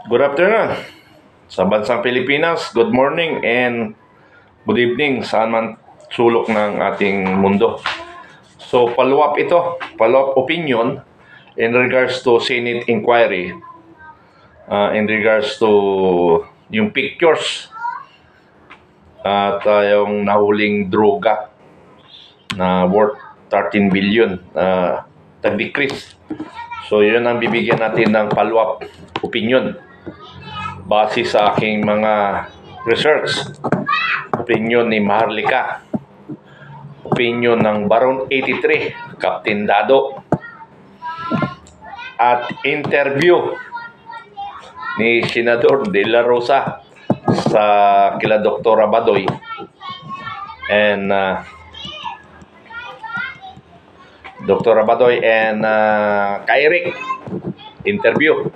Good afternoon sa bansang Pilipinas, good morning and good evening saan man sulok ng ating mundo. So follow-up opinion in regards to Senate inquiry, in regards to yung pictures at yung nahuling droga na worth 13 billion tag-decrease. So yun ang bibigyan natin ng follow-up opinion base sa aking mga research. Opinion ni Maharlika, opinion ng Baron 83, Captain Dado, at interview ni Senador De La Rosa sa kila Dr. Badoy and Dr. Badoy and Kairik interview.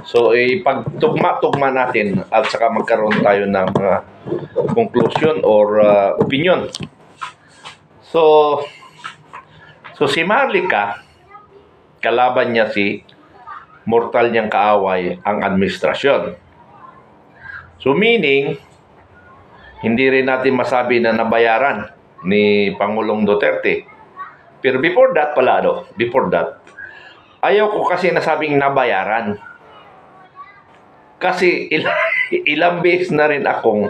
So ipagtugma-tugma natin at saka magkaroon tayo ng conclusion or opinion. So si Maharlika, kalaban niya si mortal niyang kaaway ang administrasyon. So meaning, hindi rin natin masabi na nabayaran ni Pangulong Duterte. Pero before that, ayaw ko kasi nasabing nabayaran. Kasi ilang beses na rin akong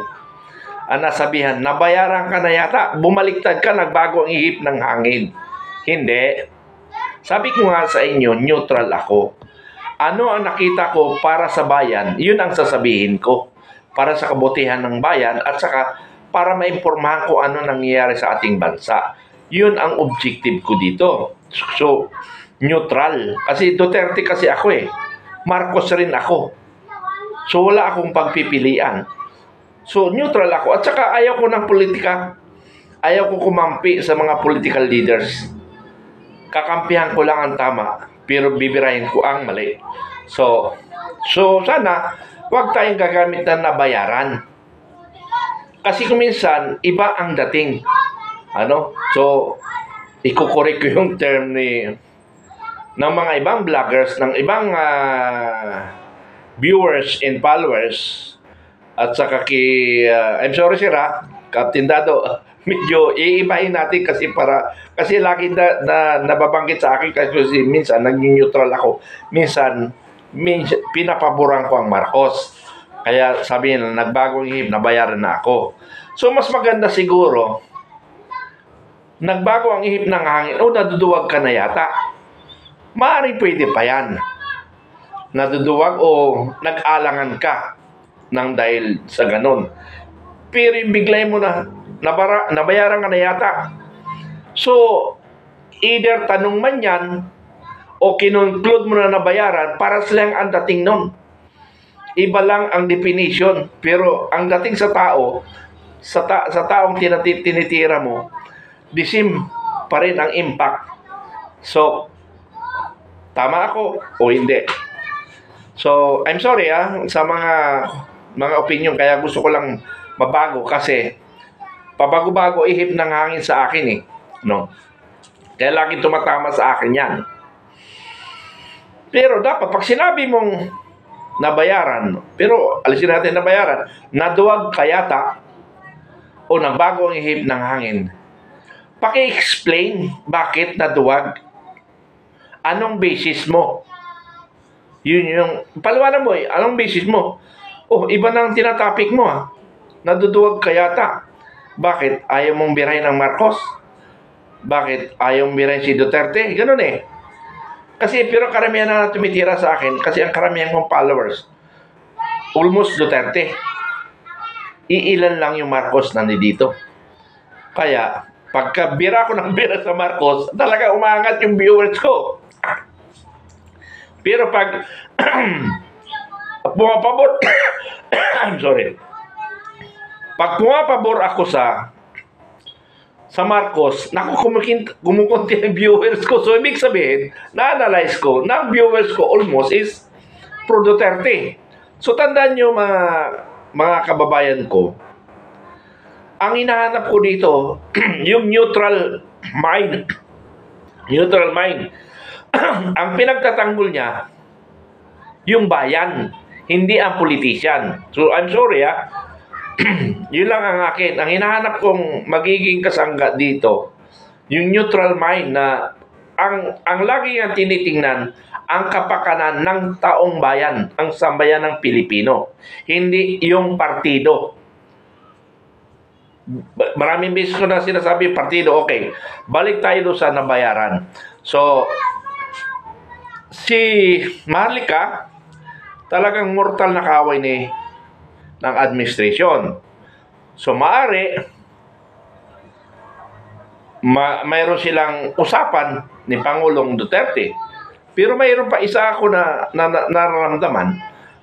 nasabihan, nabayaran ka na yata, bumaliktad ka, nagbago ang ihip ng hangin. Hindi. Sabi ko nga sa inyo, neutral ako. Ano ang nakita ko para sa bayan, yun ang sasabihin ko. Para sa kabutihan ng bayan at saka para maimpormahan ko ano nangyayari sa ating bansa. Yun ang objective ko dito. So, neutral. Kasi Duterte kasi ako eh. Marcos rin ako. So, wala akong pagpipilian. So, neutral ako. At saka ayaw ko ng politika. Ayaw ko kumampi sa mga political leaders. Kakampihan ko lang ang tama, pero bibirahin ko ang mali. So sana, huwag tayong gagamit na nabayaran. Kasi kung minsan, iba ang dating. So, ikukorek ko yung term ng mga ibang vloggers, ng ibang viewers and followers, at saka I'm sorry sir Captain Dado, medyo iibahin natin kasi lagi na nababanggit sa akin kasi minsan naging neutral ako. Minsan pinapaboran ko ang Marcos. Kaya sabi nila, nagbagong ihip, nabayaran na ako. So mas maganda siguro, nagbago ang ihip ng hangin o naduduwag ka na yata. Maaaring pwede pa yan. Naduduwag o nag-alangan ka nang dahil sa ganon. Pero biglay mo na, nabayaran ka na yata. So, either tanong man yan, o kinunclude mo na nabayaran, para silang ang dating nun. Iba lang ang definition. Pero ang dating sa tao, sa taong tinitira mo, the same pa rin ang impact. So, tama ako o hindi. So, I'm sorry sa mga opinion, kaya gusto ko lang mabago kasi pabago-bago ihip ng hangin sa akin eh. No? Kaya lagi tumatama sa akin yan. Pero dapat, pag sinabi mong nabayaran, pero alisin natin nabayaran, naduwag ka yata o nagbago ang ihip ng hangin, paki-explain bakit naduwag. Anong basis mo? Yun yung, paliwanag mo anong basis mo? Oh, iba na ang tinatopic mo Naduduwag ka yata. Bakit? Ayaw mong birahin ng Marcos? Bakit? Ayaw mong birahin si Duterte? Ganun eh. Kasi, pero karamihan na tumitira sa akin, kasi ang karamihan mong followers, almost Duterte. Iilan lang yung Marcos nandito. Kaya, pagka bira ko ng bira sa Marcos, talaga umangat yung viewers ko. Pero pag pumapabor I'm sorry. Pag pumapabor ako sa Marcos, kumukunti ang viewers ko. So, ibig sabihin, na-analyze ko, na viewers ko almost is pro Duterte. So, tandaan nyo mga kababayan ko, ang hinahanap ko dito, yung neutral mind. Ang pinagtatanggol niya, yung bayan. hindi ang politician. So, I'm sorry, yun lang ang akin. Ang hinahanap kong magiging kasangga dito, yung neutral mind na ang lagi nga tinitingnan ang kapakanan ng taong bayan, ang sambayan ng Pilipino, hindi yung partido. Maraming beses ko na sinasabi partido, okay. Balik tayo doon sa nabayaran. So, si Maharlika talagang mortal na kaaway ng administration. So, mayroon silang usapan ni Pangulong Duterte. Pero mayroon pa isa ako na nararamdaman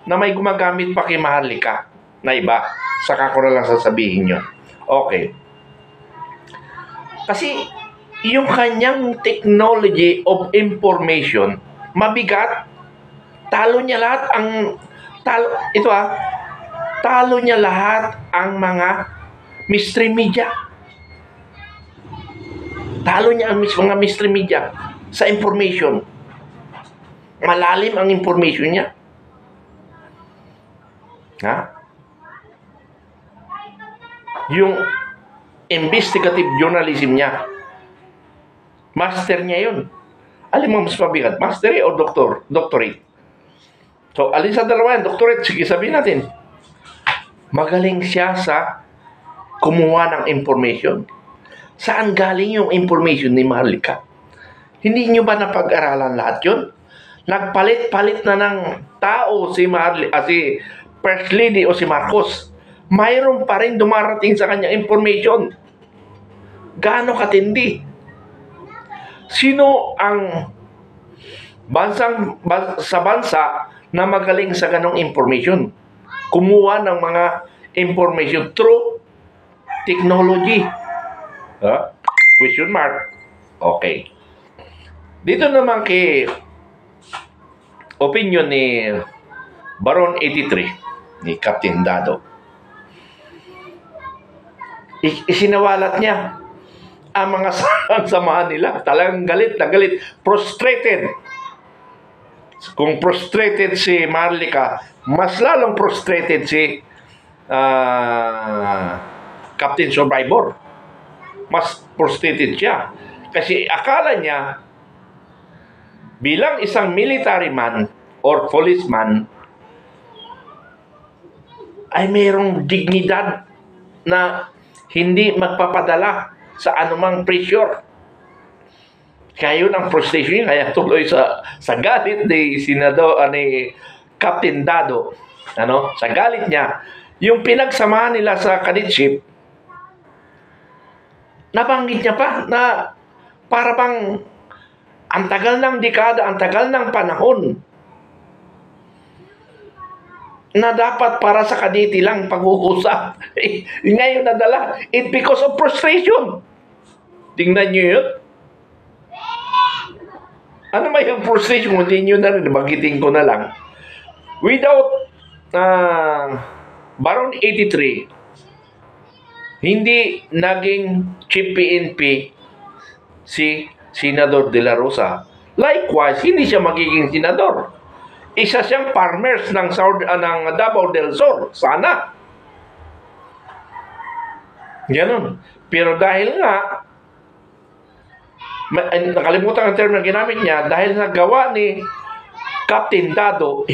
na may gumagamit pa kay Maharlika na iba. Saka ko na lang sasabihin nyo. Okay. Kasi yung kanyang technology of information, mabigat. Talo niya lahat ang mga mainstream media. Talo niya ang mga mainstream media sa information. Malalim ang information niya. Yung investigative journalism niya, master niya yun. Alin mo mas mabigat? Mastery o doctorate? So, alin sa dalawa yan? Doctorate, sige sabihin natin. Magaling siya sa kumuha ng information. Saan galing yung information ni Maharlika? Hindi nyo ba napag-aralan lahat yun? Nagpalit-palit na ng tao si First Lady o si Marcos. Mayroon pa rin dumarating sa kanya information. Gaano katindi? Sino ang sa bansa na magaling sa ganong information? Kumuha ng mga information through technology. Question mark. Okay. Dito naman kay opinion ni Baron 83, ni Captain Dado. Isinawalat niya ang mga samahan nila. Talagang galit na galit. Frustrated. Kung frustrated si Maharlika, mas lalong frustrated si Captain Survivor. Mas frustrated siya. Kasi akala niya, bilang isang military man or policeman, ay mayroong dignidad na hindi magpapadala sa anumang pressure. Kaya yun ang frustration niya. Kaya tuloy sa galit ni Captain Dado, sa galit niya, yung pinagsamahan nila sa cadetship, nabanggit niya pa na para bang ang tagal ng dekada, ang tagal ng panahon na dapat para sa kadete lang pag-uusap. Ngayon nadala, it because of frustration. Tingnan nyo yun. Ano may yung frustration? Hindi nyo na rin, magiting ko na lang. Without Baron 83, hindi naging chief PNP si Senador De La Rosa. Likewise, hindi siya magiging senador. Isa siyang farmers ng Davao del Sur. Sana. Ganun. Pero dahil nga, nakalimutan ang term na ginamit niya, dahil nagawa ni Captain Dado,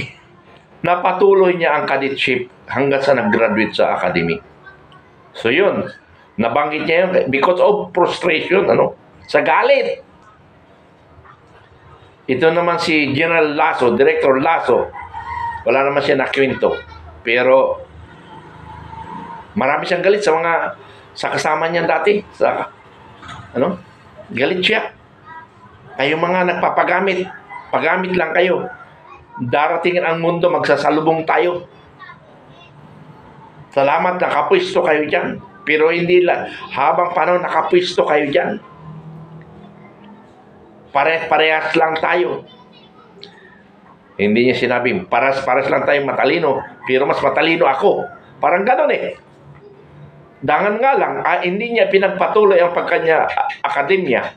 napatuloy niya ang cadetship hanggang sa nag-graduate sa academy. So yun, nabanggit niya yun because of frustration, sa galit. Ito naman si General Lasso, Director Lasso. Wala naman siya nakwento. Pero marami siyang galit sa kasama niya dati. Galit siya. Kayo mga nagpapagamit, pagamit lang kayo. Darating ang mundo, magsasalubong tayo. Salamat, nakapwisto kayo dyan. Pero hindi lang, habang panahon nakapwisto kayo dyan. Parehas lang tayo. Hindi niya sinabing, paras lang tayo matalino, pero mas matalino ako. Parang gano'n eh. Dangan nga lang, hindi niya pinagpatuloy ang pagkanya akademya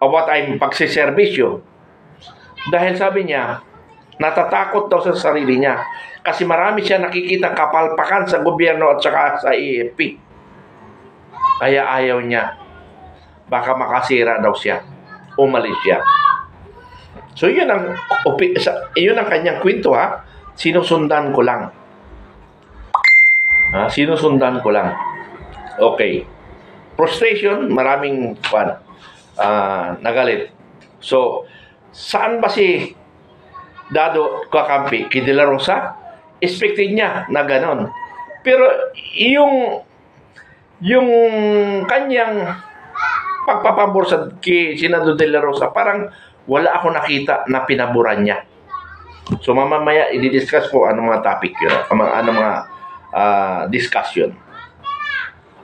about ang pagsiservisyo. Dahil sabi niya, Natatakot daw sa sarili niya. Kasi marami siya nakikita kapalpakan sa gobyerno at saka sa AFP. Kaya ayaw niya. Baka makasira daw siya. Umalis siya. So yun ang kanyang kwento ha. Sinusundan ko lang. Sinusundan ko lang. Okay. Frustration, maraming nagalit. So, saan ba si Dado kakampi? Kay De La Rosa? Expected niya na ganon. Pero yung kanyang pagpapabor sa kay Senador De La Rosa, parang wala ako nakita na pinaboran niya. So mamaya i-discuss ko ano mga topic yun, ano mga discussion.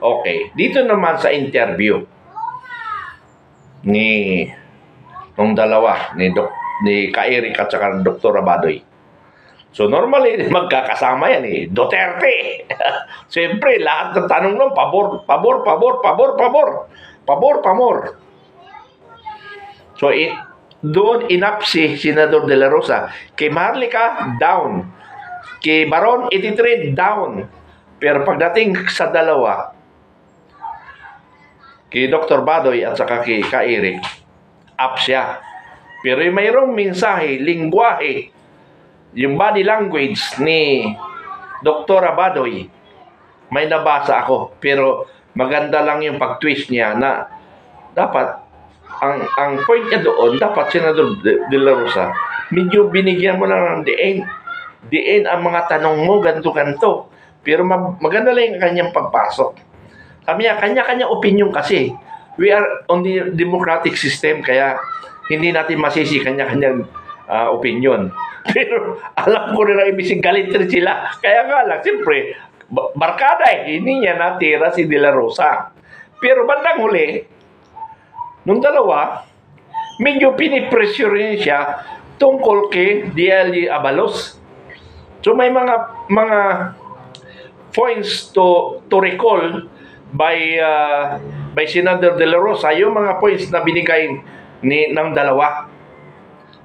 Okay, dito naman sa interview nung dalawa ni Ka-Eric at saka Dr. Abadoy. So normally magkakasama yan Duterte. Siyempre lahat ng tanong nun pabor. So doon inap si Senador De La Rosa. Kay Marlica, down. Kay Baron 83, down. Pero pagdating sa dalawa, kay Dr. Badoy at saka kay Ka-Eric, up siya. Pero yung mayroong mensahe, lingwahe, yung body language ni Dr. Badoy, may nabasa ako. Pero maganda lang yung pag-twist niya na dapat ang point niya doon, dapat Senador De La Rosa, medyo binigyan mo lang ng diin ang mga tanong mo, ganto-ganto. Pero maganda lang yung kanyang pagpasok. Sabi niya, kanya-kanya opinion kasi. We are on the democratic system, kaya hindi natin masisi kanya-kanyang opinion. Pero alam ko rin na ibig galit rin sila. Kaya nga lang, siyempre, barkada hindi niya natira si De La Rosa. Pero bandang huli, nung dalawa, medyo pinipressure rin siya tungkol kay D.L. Abalos. So may mga points to recall by Senador De La Rosa, yung mga points na binigay ng dalawa.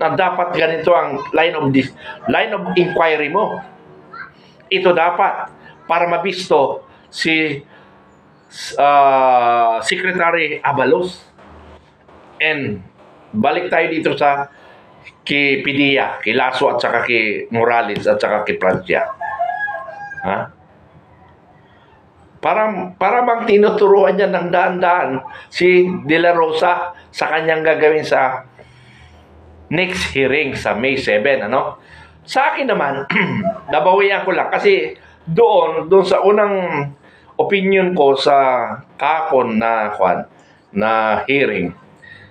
Na dapat ganito ang line of inquiry mo. Ito dapat para mabisto si Secretary Abalos. And balik tayo dito sa kay Padilla, kay Lasso at saka kay Morales at saka kay Francia. Para bang tinuturuan niya ng daan-daan si De La Rosa sa kanyang gagawin sa next hearing sa May 7, ano? Sa akin naman, nabawian ko lang kasi doon sa unang opinion ko sa kahapon na hearing,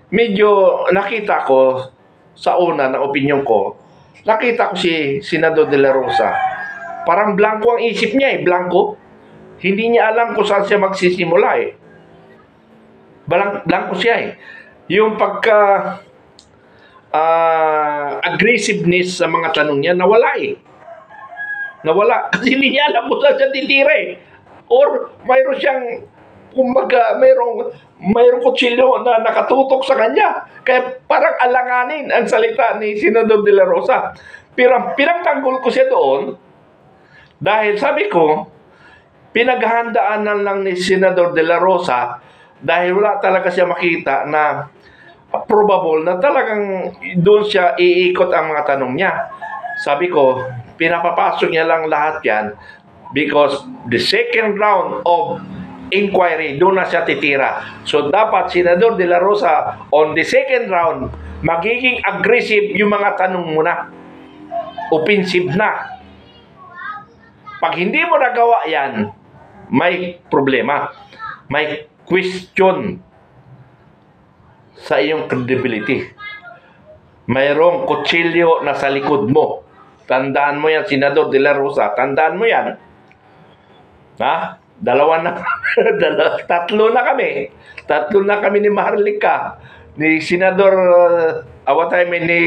medyo nakita ko sa una na opinion ko, nakita ko si Senador De La Rosa, parang blanco ang isip niya blanco. Hindi niya alam kung saan siya magsisimula Blanco siya Yung pagka aggressiveness sa mga tanong niya, nawala Nawala. Kasi hindi niya alam kung saan siya titira Or mayroon siyang, kumbaga, mayroong kutsilyo na nakatutok sa kanya. Kaya parang alanganin ang salita ni Senador De La Rosa. Pero pinagtanggol ko siya doon dahil sabi ko, pinaghahandaan na lang ni Senador De La Rosa dahil wala talaga siya makita na probable na talagang doon siya iikot ang mga tanong niya. Sabi ko, pinapapasok niya lang lahat yan because the second round of inquiry, doon na siya titira. So dapat Senador De La Rosa on the second round, magiging aggressive yung mga tanong mo na. Offensive na. Pag hindi mo nagawa yan, may problema. May question sa iyong credibility. Mayroong kutsilyo na sa likod mo. Tandaan mo yan, Senador De La Rosa. Tandaan mo yan. Tatlo na kami. Tatlo na kami ni Maharlika, ni Senador ni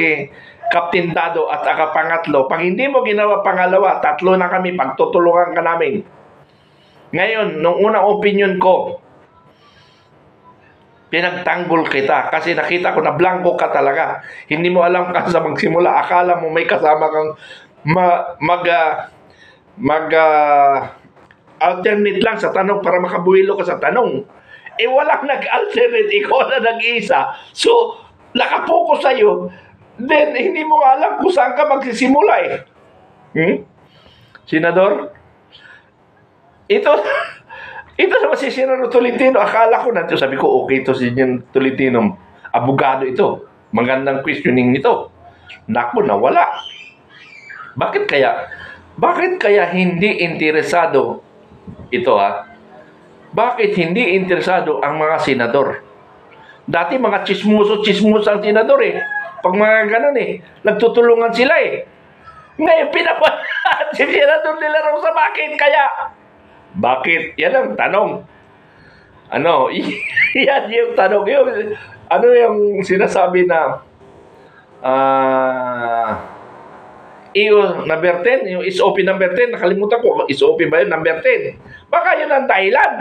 Captain Dado at pangatlo. Pag hindi mo ginawa pangalawa, tatlo na kami. Pagtutulungan ka namin. Ngayon, nung unang opinion ko, Pinagtanggol kita kasi nakita ko na blanco ka talaga. Hindi mo alam ka sa magsimula. Akala mo may kasama kang alternate lang sa tanong para makabuhilo ka sa tanong. Eh walang nag-alternate, ikaw na nag-isa. So, nakapokus sa'yo, then hindi mo alam kung saan ka magsisimula eh. Senador? Ito naman si Senador Tolentino, akala ko nandiyo, sabi ko, okay ito si Tolentino, abogado ito. Magandang questioning nito. Naku, nawala. Bakit kaya hindi interesado ito Bakit hindi interesado ang mga senador? Dati mga chismoso ang senador eh. Pag mga ganun eh, nagtutulungan sila eh. Ngayon pinapalaan si Senador De La Rosa, bakit kaya? Bakit? Yan ang tanong. Ano? Yan yung tanong. Ano yung sinasabi na number 10, yung SOP number 10, nakalimutan ko, SOP ba yun, number 10? Baka yun ang dahilan.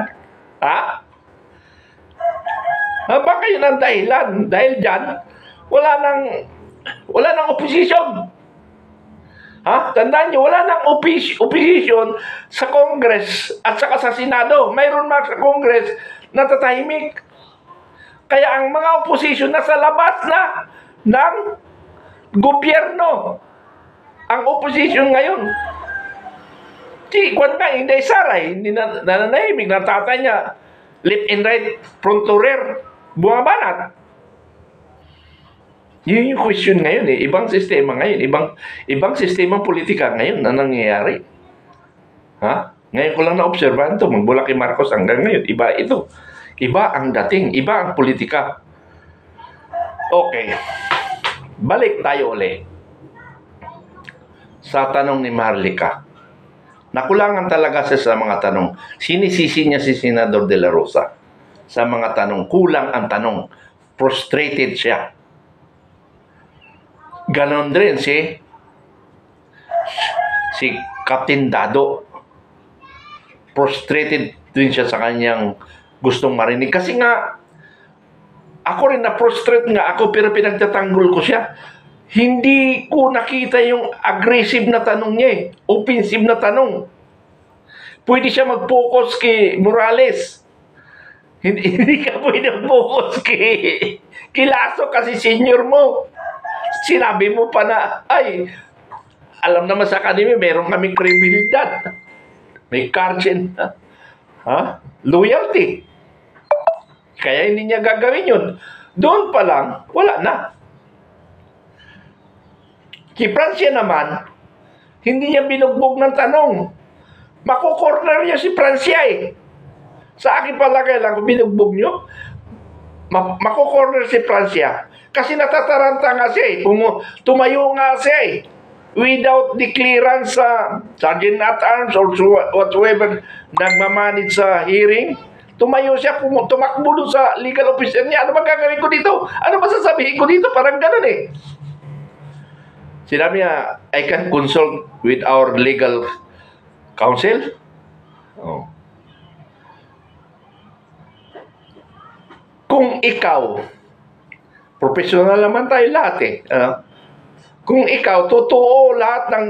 Baka yun ang dahilan. Dahil dyan, wala nang opposition. Tandaan nyo, wala nang opposition sa Congress at saka sa Senado. Mayroon man sa Congress na tatahimik. Kaya ang mga opposition nasa labas na ng gobyerno. Ang opposition ngayon. Kwan nga, Inday Saray, hindi nananahimik, natatay niya, left and right, front to rear, bumabanat. Yun yung question ngayon eh. Ibang sistema ngayon. Ibang sistema politika ngayon na nangyayari. Ngayon ko lang na-observan ito. Magbula kay Marcos hanggang ngayon. Iba ito. Iba ang dating. Iba ang politika. Okay. Balik tayo ulit sa tanong ni Marlica. Nakulangan talaga siya sa mga tanong. Sinisisi niya si Senador De La Rosa sa mga tanong. Kulang ang tanong. Frustrated siya. Ganon rin si Captain Dado. Frustrated din siya sa kanyang gustong marinig. Kasi nga, ako rin na-frustrate nga ako pero pinagtatanggol ko siya. Hindi ko nakita yung aggressive na tanong niya eh. Offensive na tanong. Pwede siya mag-focus kay Morales. Hindi ka pwede mag-focus kay Lasso kasi senior mo. Sinabi mo pa na, alam naman sa academy, meron kaming kredibilidad. May cargen. Loyalty. Kaya hindi niya gagawin yun. Doon pa lang, wala na. Si Francia naman, hindi niya binugbog ng tanong. Makukorner niya si Francia eh. Sa akin palagay lang, kung binugbog niyo, makukorner si Francia. Kasi natataranta nga siya eh. Tumayo nga siya eh. Without the clearance sa Sergeant at Arms or whatsoever nagmamanage sa hearing, tumayo siya, tumakbo doon sa legal officer niya. Ano ba gagawin ko dito? Ano ba sasabihin ko dito? Parang ganun eh. Sinabi niya, I can consult with our legal counsel. Kung ikaw, professional naman tayo lahat eh. Kung ikaw, totoo lahat ng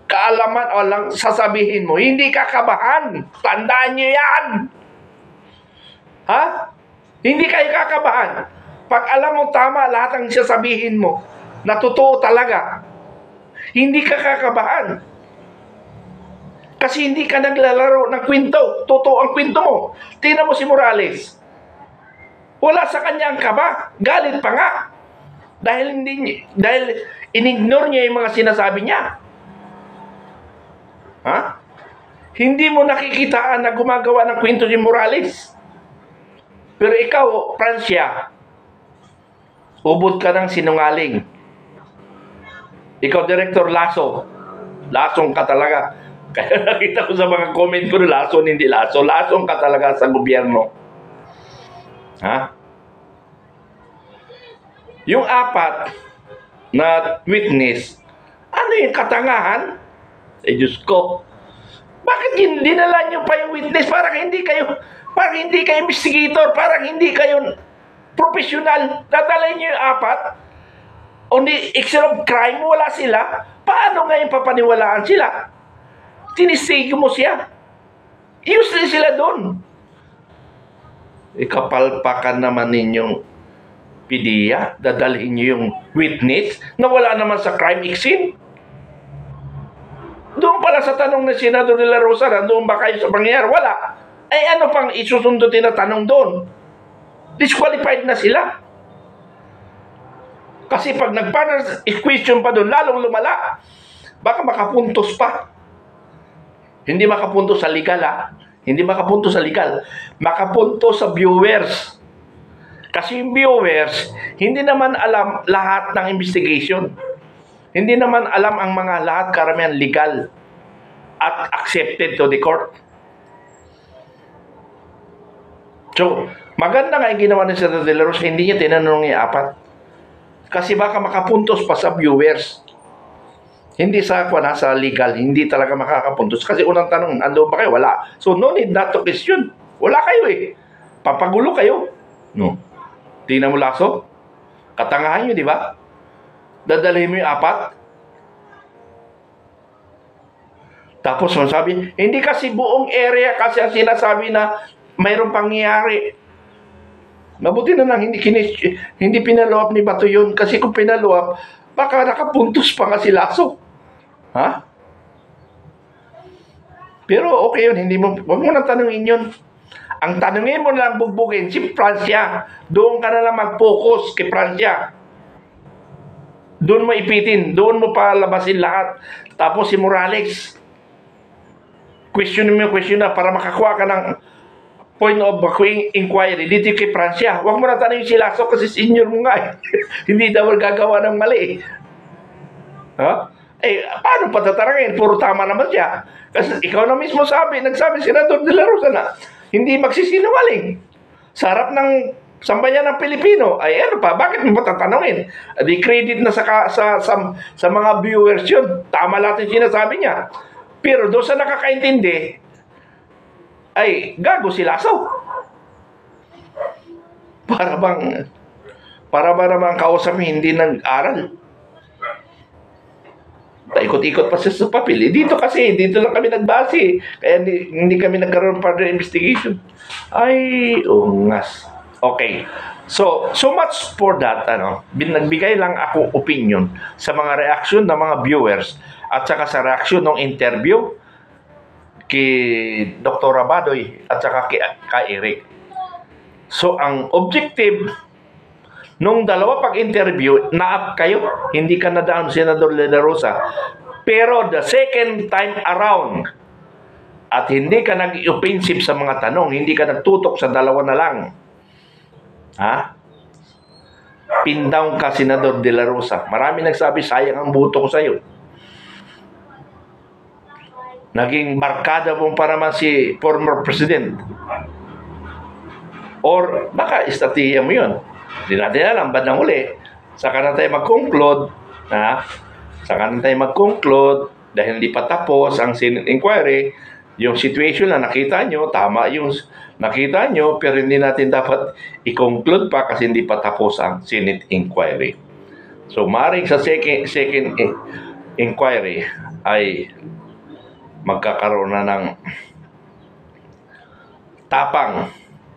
kaalaman o lang sasabihin mo, hindi ka kabahan. Tandaan niyo yan. Hindi kayo kakabahan. Pag alam mo tama lahat ang sasabihin mo, na totoo talaga, hindi ka kakabahan. Kasi hindi ka naglalaro ng kwento. Totoo ang kwento mo. Tingnan mo si Morales. Wala sa kanya ang kaba. Galit pa nga. Dahil inignore niya yung mga sinasabi niya. Hindi mo nakikitaan na gumagawa ng kwento si Morales. Pero ikaw, Francia, ubod ka ng sinungaling. Ikaw, Director Lasso, lasong ka talaga. Kaya nakita ko sa mga comment ko, laso, hindi laso. Lasong ka talaga sa gobyerno. Yung apat na witness, ano yung katangahan? Diyos ko. Bakit dinala nyo pa yung witness? Parang hindi kayo investigator. Parang hindi kayo Profesional. Dadalhin niyo yung apat. On the extent of crime, wala sila. Paano ngayon papaniwalaan sila? Tinisigo mo siya. Useless sila doon. Ikapalpakan naman ninyong PDEA. Dadalhin niyo yung witness na wala naman sa crime scene. Doon pala sa tanong ni Senador De La Rosa, doon ba kayo sa pangyayari? Wala. Ay ano pang isusundutin na tanong doon? Disqualified na sila. Kasi pag nag-partner question pa doon, lalong lumala. Baka makapuntos pa. Hindi makapuntos sa legal, ha? Hindi makapuntos sa legal. Makapuntos sa viewers. Kasi yung viewers, hindi naman alam lahat ng investigation. Hindi naman alam ang mga lahat karamihan legal at accepted to the court. So, maganda nga yung ginawa ni Senator De La Rosa, hindi niya tinanong yung apat. Kasi baka makapuntos pa sa viewers. Hindi sa nasa legal, hindi talaga makakapuntos. Kasi unang tanong, ando ba kayo? Wala. So, no need not to question. Wala kayo eh. Papagulo kayo. No. Tingnan mo laso. Katangahan nyo, di ba? Dadalhin mo yung apat. Tapos masabi, hindi kasi buong area kasi ang sinasabi na mayroong pangyayari. Mabuti na lang, hindi pinaluap ni Bato yun. Kasi kung pinaluap, baka nakapuntos pa nga si Lasso. Ha? Pero okay yun, huwag mo nang tanungin yun. Ang tanungin mo lang bugbugin, si Francia. Doon ka na lang mag-focus kay Francia. Doon mo ipitin, doon mo palabasin lahat. Tapos si Morales, question na para makakuha ka ng point of inquiry dito kay Francia. Huwag mo na tanongin si Lasso kasi senior mo nga eh. Hindi daw gagawa ng mali eh. Ha? Eh, paano patatarangin? Puro tama naman siya. Kasi ikaw na mismo nagsabi Senador De La Rosa na hindi magsisinungaling. Sa harap ng sambayan ng Pilipino, ay ano pa, bakit mo tatanungin? Di credit na sa mga viewers yun. Tama lahat yung sinasabi niya. Pero doon sa nakakaintindi, ay gago si Lasso. Para ba naman kausap hindi nag-aral? Ikot-ikot pa siya sa papel. Dito lang kami nagbase. Kaya hindi kami nagkaroon further investigation. Ay, ungas. Okay. So much for that. Nagbigay lang ako opinion sa mga reaksyon ng mga viewers at saka sa reaksyon ng interview kay Dr. Rabadoy at saka kay Eric. So, ang objective nung dalawa pag-interview, na-up kayo, hindi ka nadaan Senador De La Rosa. Pero the second time around, at hindi ka nag-offensive sa mga tanong, hindi ka nagtutok sa dalawa na lang. Ha? Pin down ka, Senador De La Rosa. Marami nagsabi, sayang ang buto ko sa'yo. Naging barkada mo para naman si former president. Or baka estratehiya mo yun. Hindi natin alam, bandang uli. Saka na tayo mag-conclude. Saka na tayo mag-conclude dahil hindi pa tapos ang Senate inquiry. Yung situation na nakita nyo, tama yung nakita nyo, pero hindi natin dapat i-conclude pa kasi hindi pa tapos ang Senate inquiry. So, maaaring sa second inquiry ay magkakaroon na ng tapang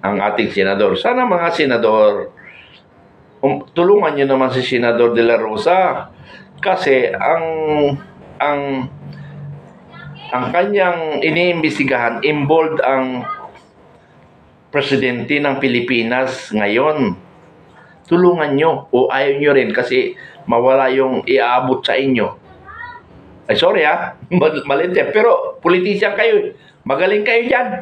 ang ating senador. Sana mga senador, tulungan nyo naman si Senador De La Rosa kasi ang kanyang iniimbestigahan, involved ang presidente ng Pilipinas ngayon. Tulungan nyo o ayaw nyo rin kasi mawala yung iaabot sa inyo. Ay, sorry malinte. Pero, politician kayo. Magaling kayo dyan.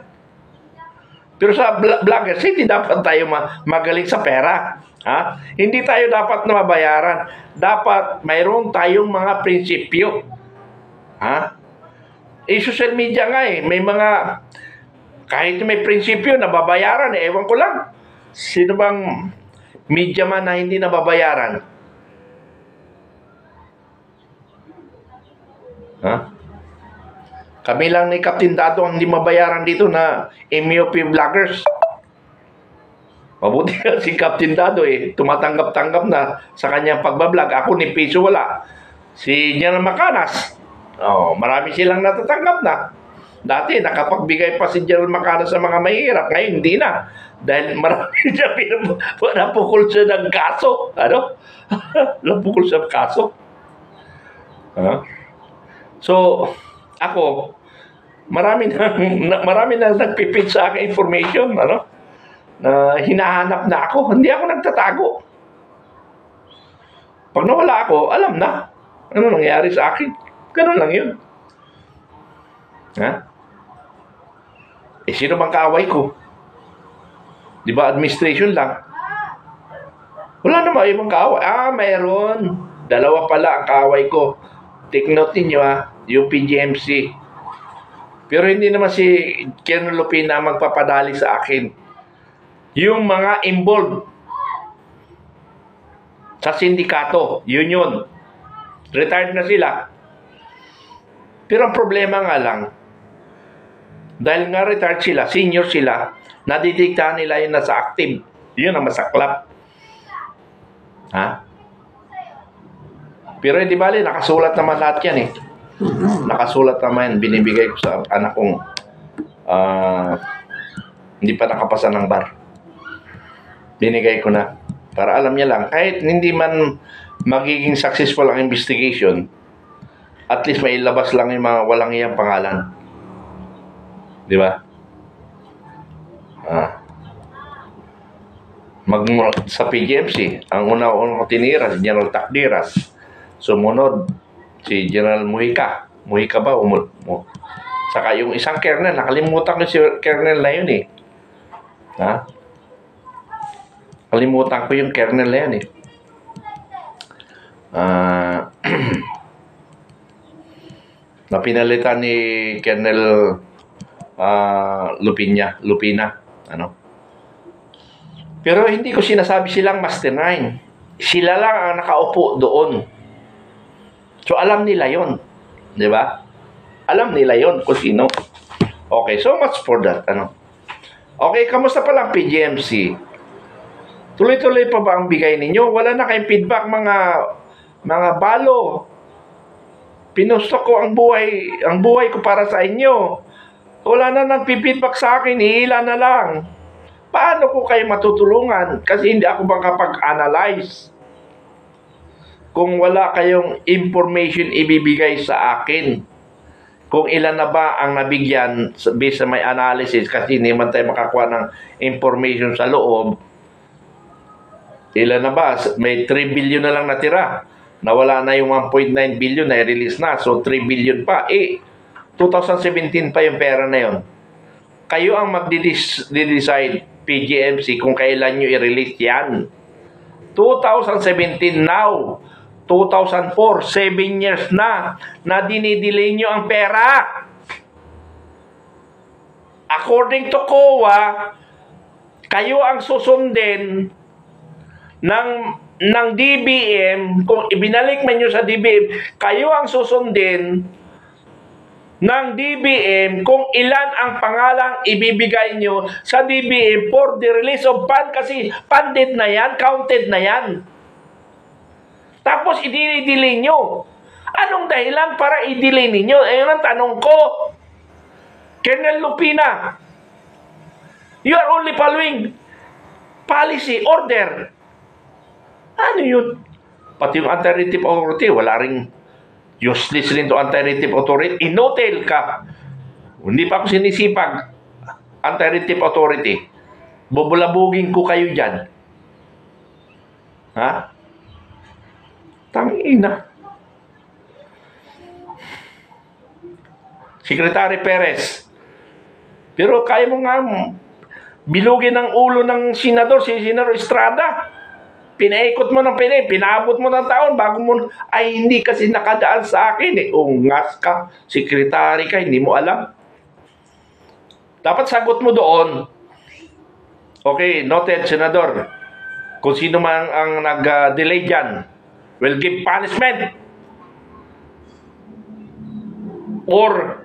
Pero sa vloggers, hindi dapat tayo magaling sa pera. Ha? Hindi tayo dapat na mabayaran. Dapat mayroon tayong mga prinsipyo. Ha? Social media nga eh. May mga, kahit may prinsipyo, nababayaran eh. Ewan ko lang. Sino bang media man na hindi nababayaran? Ha? Kami lang ni Captain Dado ang hindi mabayaran dito na MUP vloggers. Mabuti nga si Captain Dado tumatanggap-tanggap na sa kanyang pagbablog. Ako ni piso wala. Si General Macanas, marami silang natatanggap na. Dati, nakapagbigay pa si General Macanas sa mga mahirap. Ngayon, hindi na. Dahil marami siya napukol siya ng kaso. Ano? Napukol siya ng kaso. So, ako, marami na nagpipit sa akin information, na hinahanap na ako. Hindi ako nagtatago. Pag nawala ako, alam na ano nangyari sa akin. Ganun lang yun. Sino bang kaaway ko? Di ba administration lang? Wala naman ibang kaaway. Mayroon. Dalawa pala ang kaaway ko. Take note ninyo yung PGMC. Pero hindi naman si Ken Lupina magpapadali sa akin. Yung mga involved sa sindikato, union, retired na sila. Pero ang problema nga lang, dahil nga retired sila, senior sila, nadidiktahan nila yung nasa active. Yun ang masaklap. Pero di bali, nakasulat naman lahat yan Nakasulat naman, binibigay ko sa anak kong hindi pa nakapasa ng bar. Binigay ko na. Para alam niya lang, kahit hindi man magiging successful ang investigation, at least may ilabas lang yung mga walang iyang pangalan. Di ba? Sa PGMC, ang una-una ko tinira si General Takdiras. Sumunod si General Mujica. Mujica ba? Saka yung isang kernel, nakalimutan ko si kernel na yun Kalimutan ko yung kernel na yun na pinalitan ni Colonel Lupina. Pero hindi ko sinasabi silang mastermind. Sila lang ang nakaupo doon. So alam nila yon, di ba? Alam nila yon kung sino. Okay, so much for that. Okay, kamusta pa lang PGMC? Tuloy-tuloy pa ba ang bigay ninyo? Wala na kayong feedback, mga balo. Pinusto ko ang buhay ko para sa inyo. Wala na nagpi-feedback sa akin, ilan na lang. Paano ko kayo matutulungan? Kasi hindi ako makapag-analyze. Kung wala kayong information ibibigay sa akin. Kung ilan na ba ang nabigyan based sa may analysis, kasi hindi man tayo makakuha ng information sa loob. Ilan na ba? May 3 billion na lang natira. Nawala na yung 1.9 billion na i-release na. So 3 billion pa. 2017 pa yung pera na yun. Kayo ang magdi-decide, PGMC, kung kailan nyo i-release yan. 2017 now. 2004, 7 years na dinidelay nyo ang pera. According to COA, kayo ang susundin ng DBM. Kung ibinalik man nyo sa DBM, kayo ang susundin ng DBM kung ilan ang pangalang ibibigay nyo sa DBM for the release of fund, kasi funded na yan, counted na yan. Tapos i-delay nyo. Anong dahilan para i-delay ninyo? Ayun ang tanong ko. Colonel Lupina, you are only following policy, order. Ano yun? Pati yung anti-retive authority, wala ring useless rin to anti-retive authority. Inotel ka. Hindi pa ako sinisipag. Anti-retive authority. Bubulabugin ko kayo dyan. Tangina. Secretary Perez. Pero kaya mo nga bilugin ang ulo ng senador, si Senador Estrada. Pinaikot mo ng pinaabot mo ng taon bago mo, ay hindi kasi nakadaan sa akin ungas ka, secretary ka, hindi mo alam. Dapat sagot mo doon. Okay, noted, Senador. Kung sino man ang nag-delay dyan, will give punishment or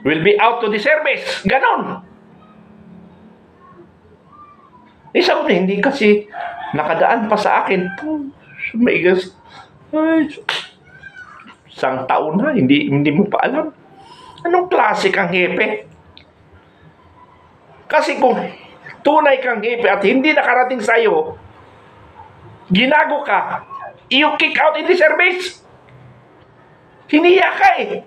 will be out to the service. Ganon. Sabi niya, hindi kasi nakadaan pa sa akin. May gas. Ay, isang taon na, hindi mo pa alam. Anong klase kang hepe? Kasi kung tunay kang hepe at hindi nakarating sa'yo, ginago ka, you kick out in the service. Hiniya ka eh.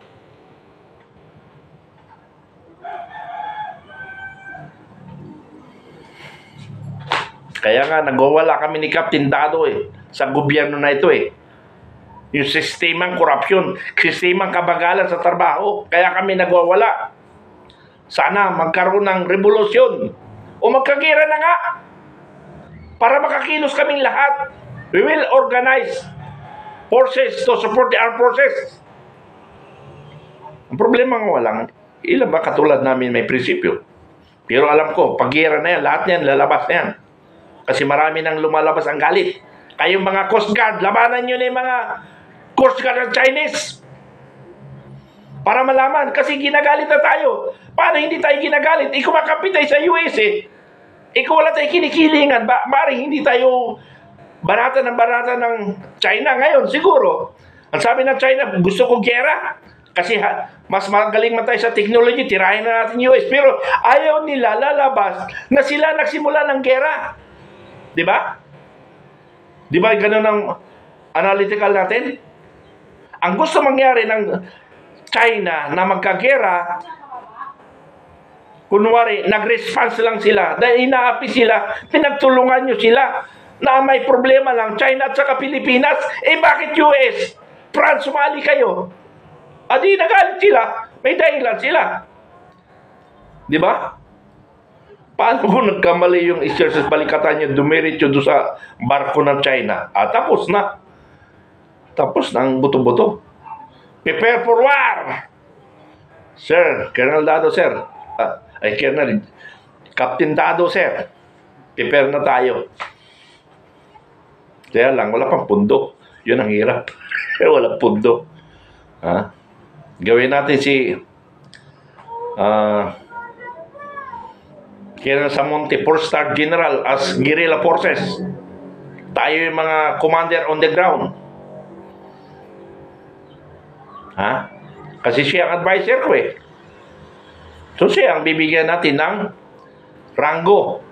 Kaya nga, nagwawala kami ni Captain Dado sa gobyerno na ito Yung sistemang korupsyon, sistemang kabagalan sa trabaho. Kaya kami nagwawala. Sana magkaroon ng revolusyon. O magkagira na nga. Para makakilos kaming lahat. We will organize forces to support the armed forces. Ang problema nga walang, ilan ba katulad namin may prinsipyo? Pero alam ko, pag-gira na yan, lahat yan, lalabas na yan. Kasi marami nang lumalabas ang galit. Kayong mga Coast Guard, labanan nyo na yung mga Coast Guard ng Chinese. Para malaman, kasi ginagalit na tayo. Paano hindi tayo ginagalit? Kumakampi tayo sa US wala tayo kinikilingan. Maring hindi tayo barata ng China ngayon, siguro. Ang sabi ng China, gusto ko gera. Kasi mas magaling man tayo sa technology, tirahin na natin US. Pero ayaw nila lalabas na sila nagsimula ng gera. Di ba? Di ba ganun ang analytical natin? Ang gusto mangyari ng China na magkagera, kunwari, nag-response lang sila, dahil inaapi sila, pinagtulungan nyo sila, na may problema lang, China at saka Pilipinas, bakit US? France, sumali kayo. Adi, nagalit sila, may dahilan sila. Di ba? Paano kung nagkamali yung exercise balikatan niya, dumiretso doon sa barko ng China? Tapos na. Tapos na ang buto-buto. Prepare for war! Sir, Colonel Dado, sir. Colonel, Captain Dado, sir. Prepare na tayo. Kaya lang, wala pang pundo. Yun ang hirap. Wala pundo. Gawin natin si Colonel Samonte, 4-star general as guerrilla forces. Tayo yung mga commander on the ground. Kasi siya ang advisor ko So siya ang bibigyan natin ng rango.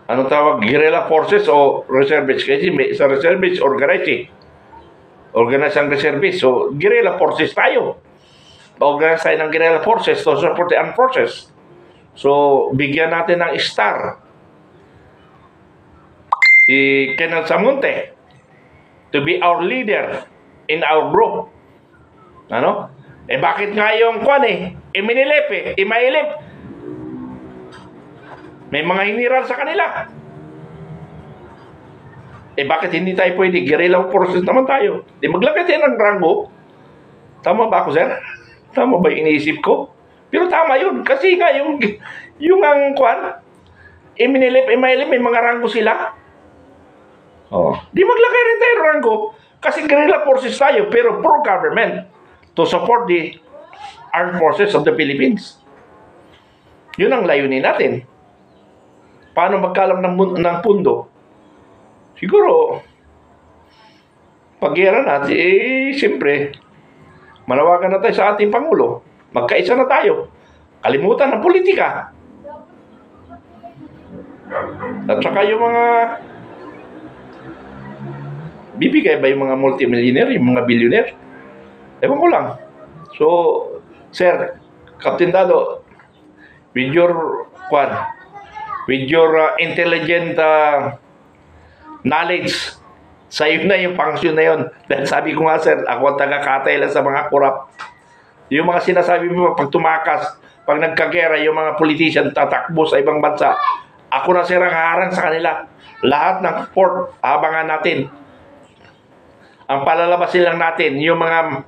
Ano tawag? Guerrilla forces o reservists? Kasi may sa reservists, organize ang reservists. So, guerrilla forces tayo. Organize tayo ng guerrilla forces to support the armed forces. So, bigyan natin ng star si Colonel Samonte to be our leader in our group. Bakit nga yung Imailip? May mga hiniral sa kanila. Bakit hindi tayo pwede? Guerrilla forces naman tayo. Maglagay tayo ng rango. Tama ba ako, sir? Tama ba yung iniisip ko? Pero tama yun. Kasi nga, yung ang Imailip, may mga rango sila. Di maglagay rin tayo ng rango. Kasi guerrilla forces tayo, pero pro-government to support the armed forces of the Philippines. Yun ang layunin natin. Paano magkalam ng pundo? Siguro, pag-gera natin, siyempre, manawagan na tayo sa ating Pangulo. Magkaisa na tayo. Kalimutan ng politika. At saka yung mga bibigay ba yung mga multimillionaire, yung mga billionaire? Ewan ko lang. So, sir, Captain Dado, with your intelligent knowledge, sa'yo na yung function na yun. Dahil sabi ko nga, sir, ako ang taga-katay lang sa mga korap. Yung mga sinasabi mo, pag tumakas, pag nagkagera, yung mga politician tatakbo sa ibang bansa, ako na, sir, ang harang sa kanila. Lahat ng port, abangan natin. Ang palalabasin lang natin, yung mga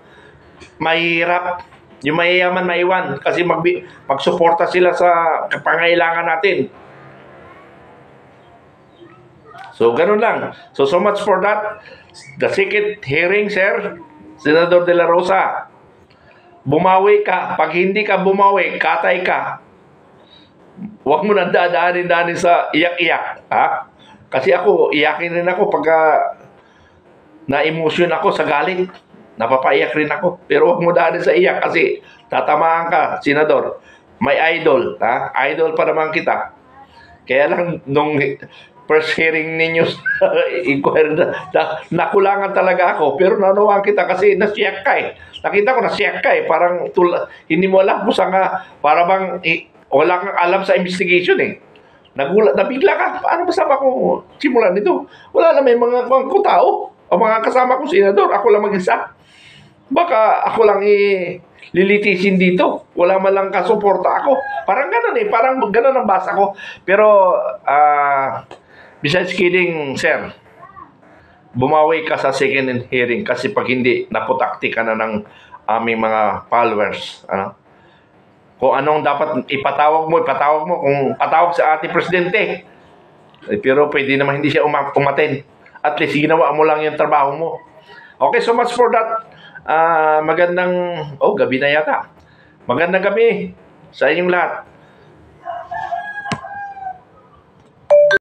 mahirap, yung mayayaman maiwan, kasi magsuporta sila sa pangailangan natin. So, ganun lang. So much for that. The second hearing, sir, Senador De La Rosa, bumawi ka. Pag hindi ka bumawi, katay ka. Huwag mo nang dadaanin sa iyak-iyak, ha? Kasi ako, iyakin rin ako pagka na-emotion ako sa galit. Napapaiyak rin ako. Pero huwag mo daanin sa iyak kasi tatamaan ka, senador. May idol, ha? Idol pa naman kita. Kaya lang, nung first hearing ninyo sa inquiry, nakulangan talaga ako. Pero nanawang kita kasi nasiyak ka eh. Nakita ko nasiyak ka eh. Parang hindi mo alam kung saan ka, para bang wala kang alam sa investigation eh. Nagulat, nabigla ka. Paano ba sama ko simulan nito? Wala na may mga ko tao. O mga kasama ko senador. Ako lang mag-isa. Baka ako lang lilitisin dito. Wala man lang kasuporta ako. Parang ganun eh. Parang ganun ang basa ko. Pero, besides kidding, sir, bumawi ka sa second hearing kasi pag hindi, naputakti ka na ng aming mga followers. Ano? Kung anong dapat ipatawag mo. Kung patawag sa ating presidente. Pero pwede naman hindi siya umaten. At least ginawa mo lang yung trabaho mo. Okay, so much for that. Magandang, gabi na yata. Magandang gabi sa inyong lahat.